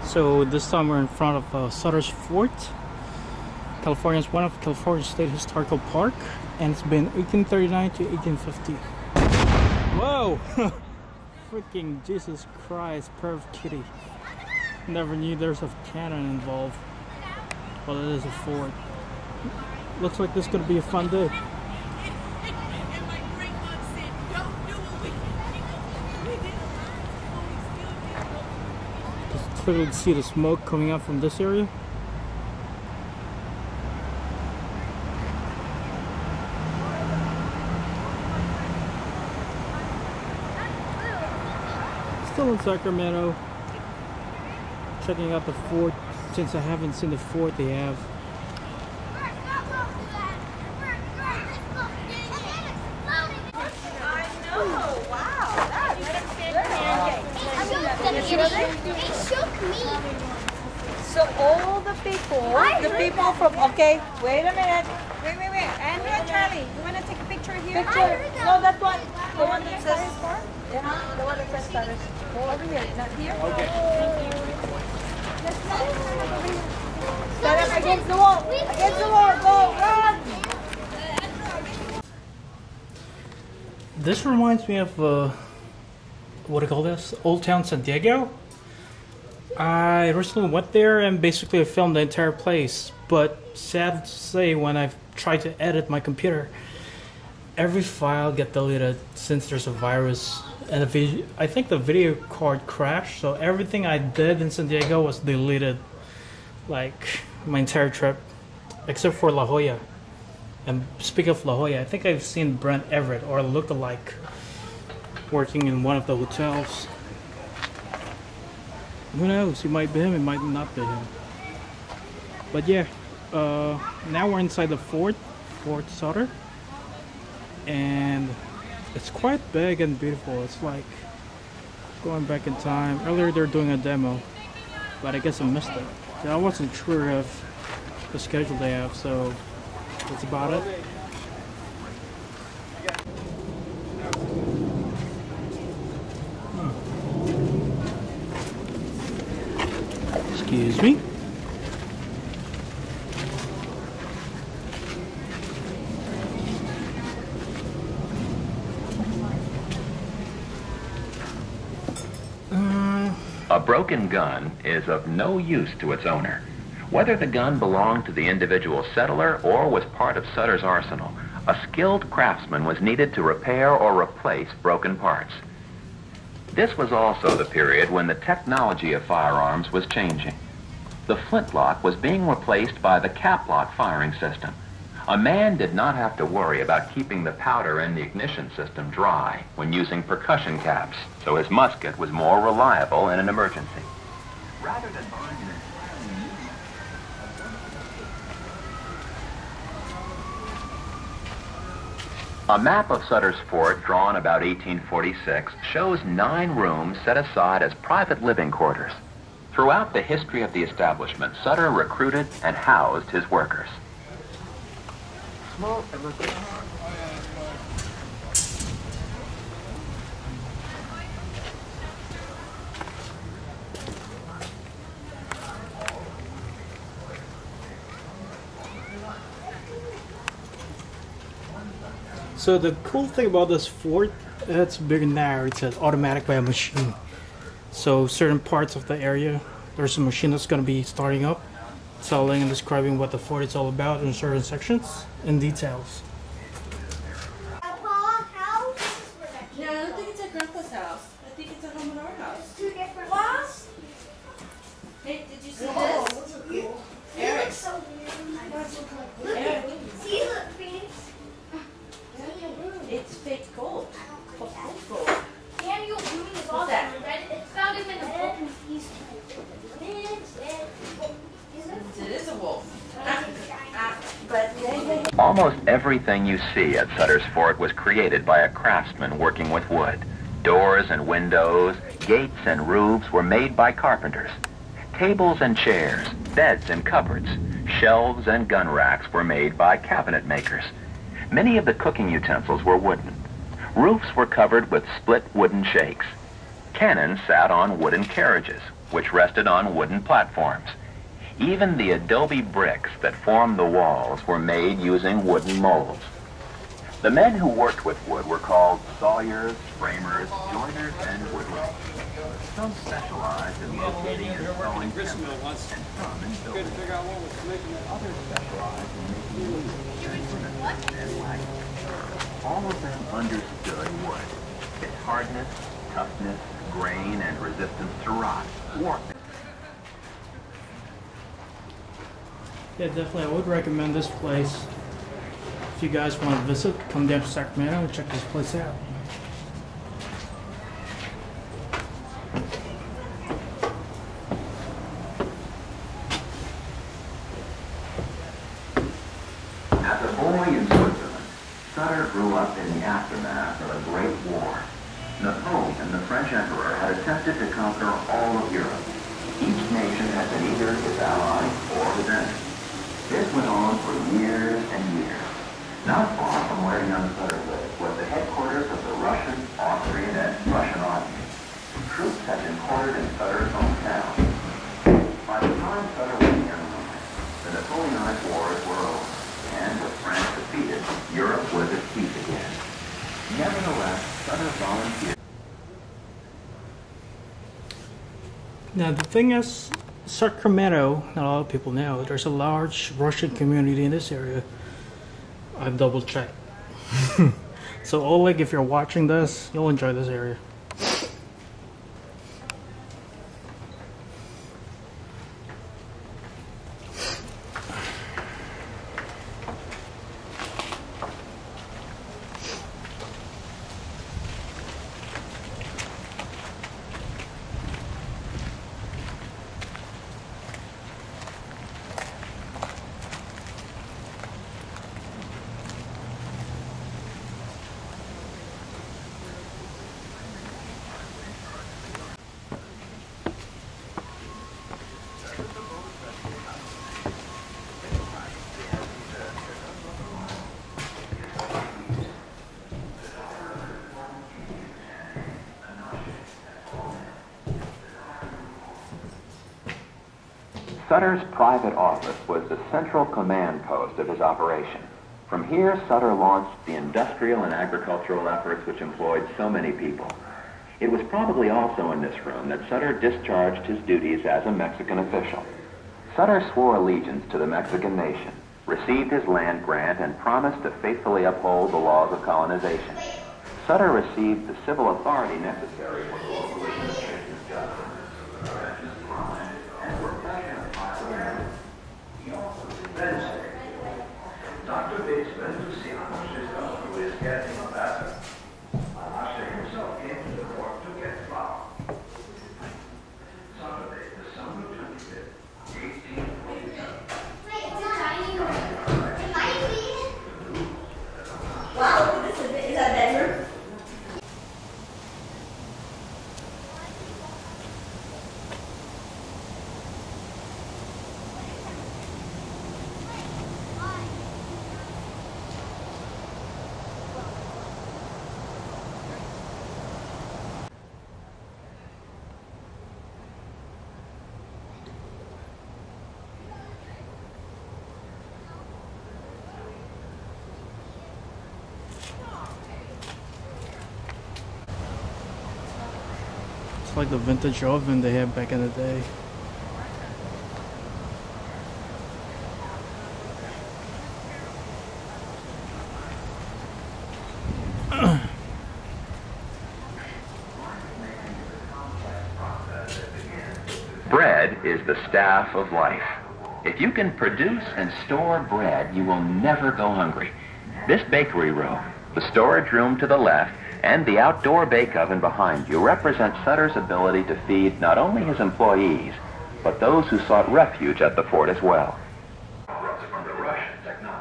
So this time we're in front of Sutter's Fort. California is one of California's state historical park, and it's been 1839 to 1850. Whoa! Freaking Jesus Christ, perv kitty. Never knew there's a cannon involved. Well, it is a fort. Looks like this is gonna be a fun day. Just clearly see the smoke coming out from this area. Still in Sacramento, checking out the fort since I haven't seen the fort they have. It shook me. So all the people from, okay, wait a minute. Wait. Andrew and Charlie, you want to take a picture here? No, that one. The one that says, yeah, the one that says Sutter. Go over here, not here. Okay. Stand up against the wall. Against the wall, go, run. This reminds me of, what do you call this? Old Town San Diego? I recently went there and basically I filmed the entire place, but sad to say, when I've tried to edit my computer, every file get deleted since there's a virus, and I think the video card crashed, so everything I did in San Diego was deleted, like my entire trip, except for La Jolla. And speaking of La Jolla, I think I've seen Brent Everett, or look-alike, working in one of the hotels. Who knows? It might be him, it might not be him. But yeah, now we're inside the Fort Sutter, and it's quite big and beautiful. It's like going back in time. Earlier they were doing a demo, but I guess I missed it. I wasn't sure of the schedule they have, so that's about it. Excuse me. A broken gun is of no use to its owner. Whether the gun belonged to the individual settler or was part of Sutter's arsenal, a skilled craftsman was needed to repair or replace broken parts. This was also the period when the technology of firearms was changing. The flintlock was being replaced by the cap-lock firing system. A man did not have to worry about keeping the powder in the ignition system dry when using percussion caps, so his musket was more reliable in an emergency. Rather than a map of Sutter's Fort, drawn about 1846, shows 9 rooms set aside as private living quarters. Throughout the history of the establishment, Sutter recruited and housed his workers. So the cool thing about this fort, it's bigger now. It's automatic by a machine. So certain parts of the area, there's a machine that's going to be starting up, telling and describing what the fort is all about in certain sections and details. Grandpa's house? No, I don't think it's at Grandpa's house. I think it's at home in our house. Two different ones? Hey, did you see This this? looks so weird. Look at it. See, look, Phoenix. It's fake gold. Gold. Daniel Boone is What's awesome. that? It's found him in the book. It is a wolf. But Almost everything you see at Sutter's Fort was created by a craftsman working with wood. Doors and windows, gates and roofs were made by carpenters. Tables and chairs, beds and cupboards, shelves and gun racks were made by cabinet makers. Many of the cooking utensils were wooden. Roofs were covered with split wooden shakes. Cannon sat on wooden carriages, which rested on wooden platforms. Even the adobe bricks that formed the walls were made using wooden molds. The men who worked with wood were called sawyers, framers, joiners, and woodworkers. Some specialized in locating and installing timbers, and some in building. Others specialized in making wheels and wagons. All of them understood wood, its hardness, toughness, grain, and resistance to rot, warp. Yeah, definitely. I would recommend this place. If you guys want to visit, come down to Sacramento and check this place out. As a boy in Switzerland, Sutter grew up in the aftermath of a great war. Napoleon, the French emperor, had attempted to conquer all of Europe. Each nation had been either his ally or his enemy. This went on for years and years. Not far from where young Sutter lived was the headquarters of the Russian, Austrian, and Prussian armies. Troops had been quartered in Sutter's hometown. By the time Sutter was young, the Napoleonic Wars were over, and with France defeated, Europe was at peace again. Nevertheless, Sutter volunteered. Now the thing is, Sacramento, not a lot of people know, there's a large Russian community in this area. I've double checked. So Oleg, if you're watching this, you'll enjoy this area. Sutter's private office was the central command post of his operation. From here, Sutter launched the industrial and agricultural efforts which employed so many people. It was probably also in this room that Sutter discharged his duties as a Mexican official. Sutter swore allegiance to the Mexican nation, received his land grant, and promised to faithfully uphold the laws of colonization. Sutter received the civil authority necessary for the local administration of justice. Dr. Bates went to see who is getting better. Asher himself came to the court to get flour. Saturday, December 25th, 1847. Wow, is that bedroom? It's like the vintage oven they had back in the day. Bread is the staff of life. If you can produce and store bread, you will never go hungry. This bakery room, the storage room to the left, and the outdoor bake oven behind you represent Sutter's ability to feed not only his employees, but those who sought refuge at the fort as well. From the Russians,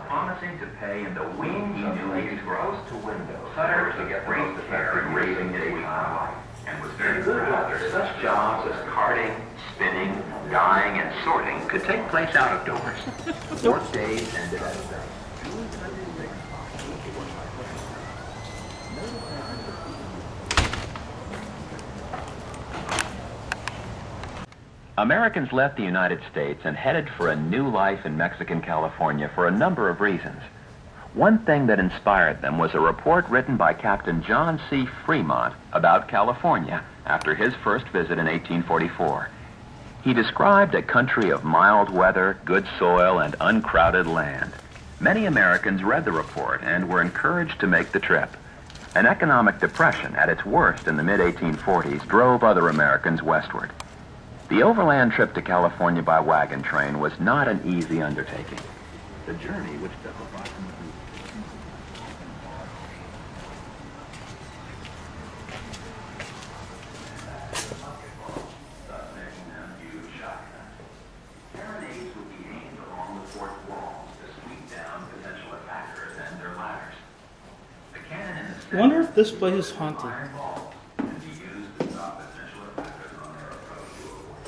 promising to pay in the wheat he knew he could grow to windows. Sutter took great care in raising his wheat crop, and was very proud that such jobs as carting, spinning, dyeing, and sorting could take place out of doors. Work days ended at night. Americans left the United States and headed for a new life in Mexican California for a number of reasons. One thing that inspired them was a report written by Captain John C. Fremont about California after his first visit in 1844. He described a country of mild weather, good soil, and uncrowded land. Many Americans read the report and were encouraged to make the trip. An economic depression at its worst in the mid-1840s drove other Americans westward. The overland trip to California by wagon train was not an easy undertaking. The journey, which took approximately... Carronades would be aimed along the fort walls to sweep down potential attackers and their ladders. The cannon in the center... I wonder if this place is haunted. can be used to stop potential attackers on their approach to a fort.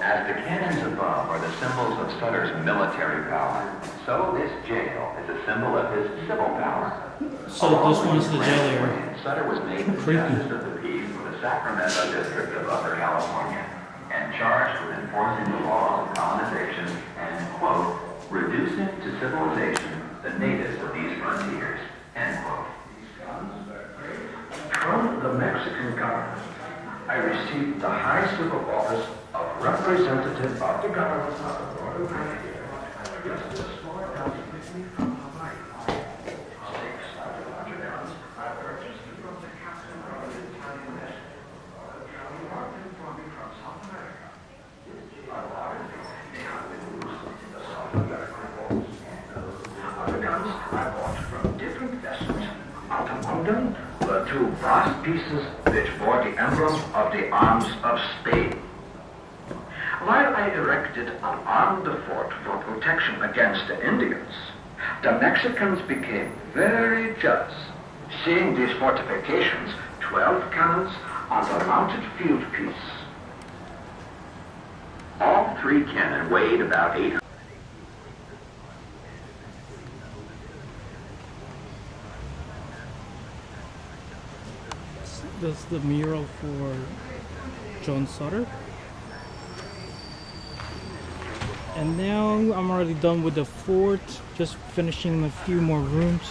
As the cannons above are the symbols of Sutter's military power, so this jail is a symbol of his civil power. So this one is the jail area. Sutter was made the Creepy. justice of the peace for the Sacramento district of Upper California and charged with enforcing the laws of colonization and, quote, reducing to civilization the natives of these frontiers, end quote. From the Mexican government, I received the high civil office of representative of the government of the Northern Frontier. Just a small amount with me from Hawaii. 6 larger guns I purchased from the captain of the Italian vessel. He brought them for me from South America. They have been used in the South American wars. Other guns I bought from different vessels. Out among them were 2 brass pieces which bore the emblem of the arms of Spain. While I erected and armed the fort for protection against the Indians, the Mexicans became very jealous, seeing these fortifications 12 cannons on the mounted field piece. All 3 cannon weighed about 800. That's the mural for John Sutter. And now I'm already done with the fort, just finishing a few more rooms.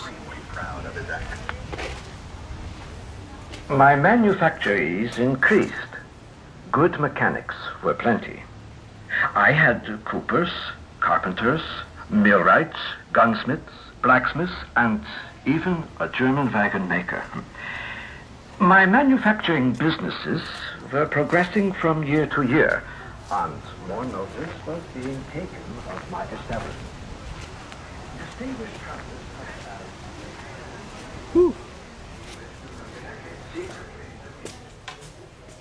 My manufactories increased. Good mechanics were plenty. I had coopers, carpenters, millwrights, gunsmiths, blacksmiths, and even a German wagon maker. My manufacturing businesses were progressing from year to year, and more notice was being taken of my establishment. Distinguished travelers such as... Whew.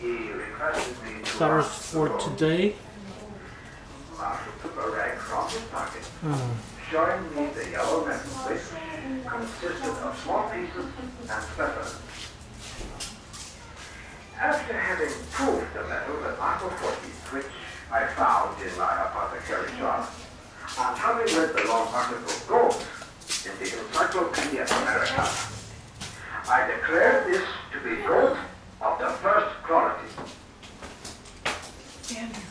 He requested me to Sutter's ask fort today. Marshal took a rag from his pocket, showing me the yellow metal which consisted of small pieces and feathers. After having proved the metal with aquafortis, which I found in my apothecary shop, and having read the long article gold in the Encyclopedia Americana, I declared this to be gold of the first quality. Andrew.